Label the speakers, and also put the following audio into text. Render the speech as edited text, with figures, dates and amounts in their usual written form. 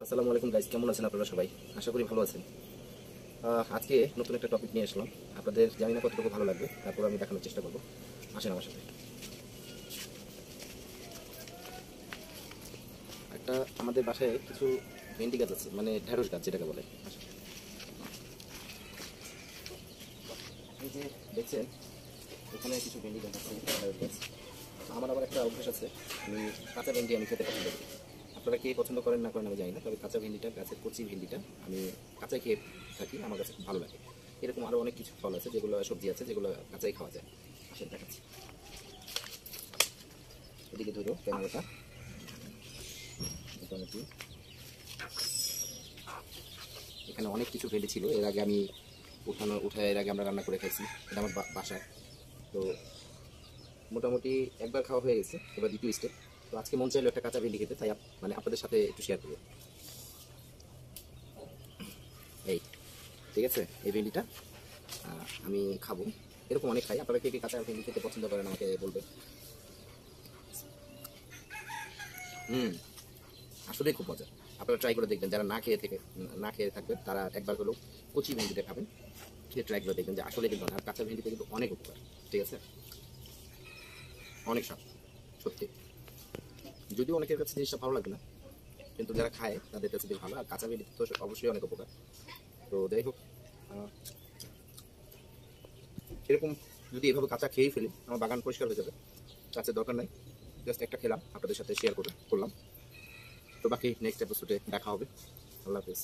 Speaker 1: আসসালামু আলাইকুম গাইস, কেমন আছেন আপনারা সবাই? আশা করি ভালো আছেন। আজকে নতুন একটা টপিক নিয়ে আসলাম। আপনাদের জানি না কতটুকু ভালো লাগবে, তারপর আমি দেখানোর চেষ্টা করব। আসেন আমার সাথে। একটা আমাদের বাসায় কিছু ভেন্ডি গাছ আছে, মানে ঢেঁড়স গাছ যেটাকে বলে। আসেন। এই যে দেখছেন, এখানে কিছু ভেন্ডি গাছ আছে, ঢেঁড়স গাছ। আমার আবার একটা অভ্যাস আছে, আমি কাঁচা ভেন্ডি আমি খেতে পছন্দ করি। আপনারা কে পছন্দ করেন না করেন আমি জানি না, তবে কাঁচা ভেন্ডিটা, গাছের কচি ভেন্ডিটা আমি কাঁচাই খেয়ে থাকি, আমার কাছে খুব ভালো লাগে। এরকম আরও অনেক কিছু ফল আছে, যেগুলো সবজি আছে, যেগুলো কাঁচাই খাওয়া যায়। আসেন দেখাচ্ছি। এদিকে ধরো ক্যামেরাটা, মোটামুটি এখানে অনেক কিছু ভেন্ডি ছিল। এর আগে আমি উঠায় এর আগে আমরা রান্না করে খাইছি, এটা আমার বাসায়। তো মোটামুটি একবার খাওয়া হয়ে গেছে, এবার দ্বিতীয় স্টেপ। তো আজকে মন চাইলো একটা কাঁচা ভেন্ডি খেতে, তাই মানে আপনাদের সাথে একটু শেয়ার করবো। এই ঠিক আছে, এই ভেন্ডিটা আমি খাবো। এরকম অনেক খাই, আপনারা কে কে কাঁচা ভেন্ডি খেতে পছন্দ করেন আমাকে বলবেন। হুম, আসলেই খুব মজা। আপনারা ট্রাই করে দেখবেন, যারা না খেয়ে থাকবেন তারা একবার হলেও কচি ভেন্ডিটা খাবেন, খেয়ে ট্রাই করে দেখবেন যে আসলে কিন্তু, আর কাঁচা ভেন্ডিতে কিন্তু অনেক উপকার। ঠিক আছে, অনেক স্বাদ সত্যি। যদিও অনেকের কাছে জিনিসটা ভালো লাগবে না, কিন্তু যারা খায় তাদের কাছে বেশ ভালো। আর কাঁচা ভেন্ডিতে তো অবশ্যই অনেক উপকার। তো যাই হোক, এরকম যদি এভাবে কাঁচা খেয়েই ফেলি, আমার বাগান পরিষ্কার হয়ে যাবে। কাঁচের দরকার নাই, জাস্ট একটা খেলাম, আপনাদের সাথে শেয়ার করলাম। তো বাকি নেক্সট এপিসোডে দেখা হবে। আল্লাহ হাফেজ।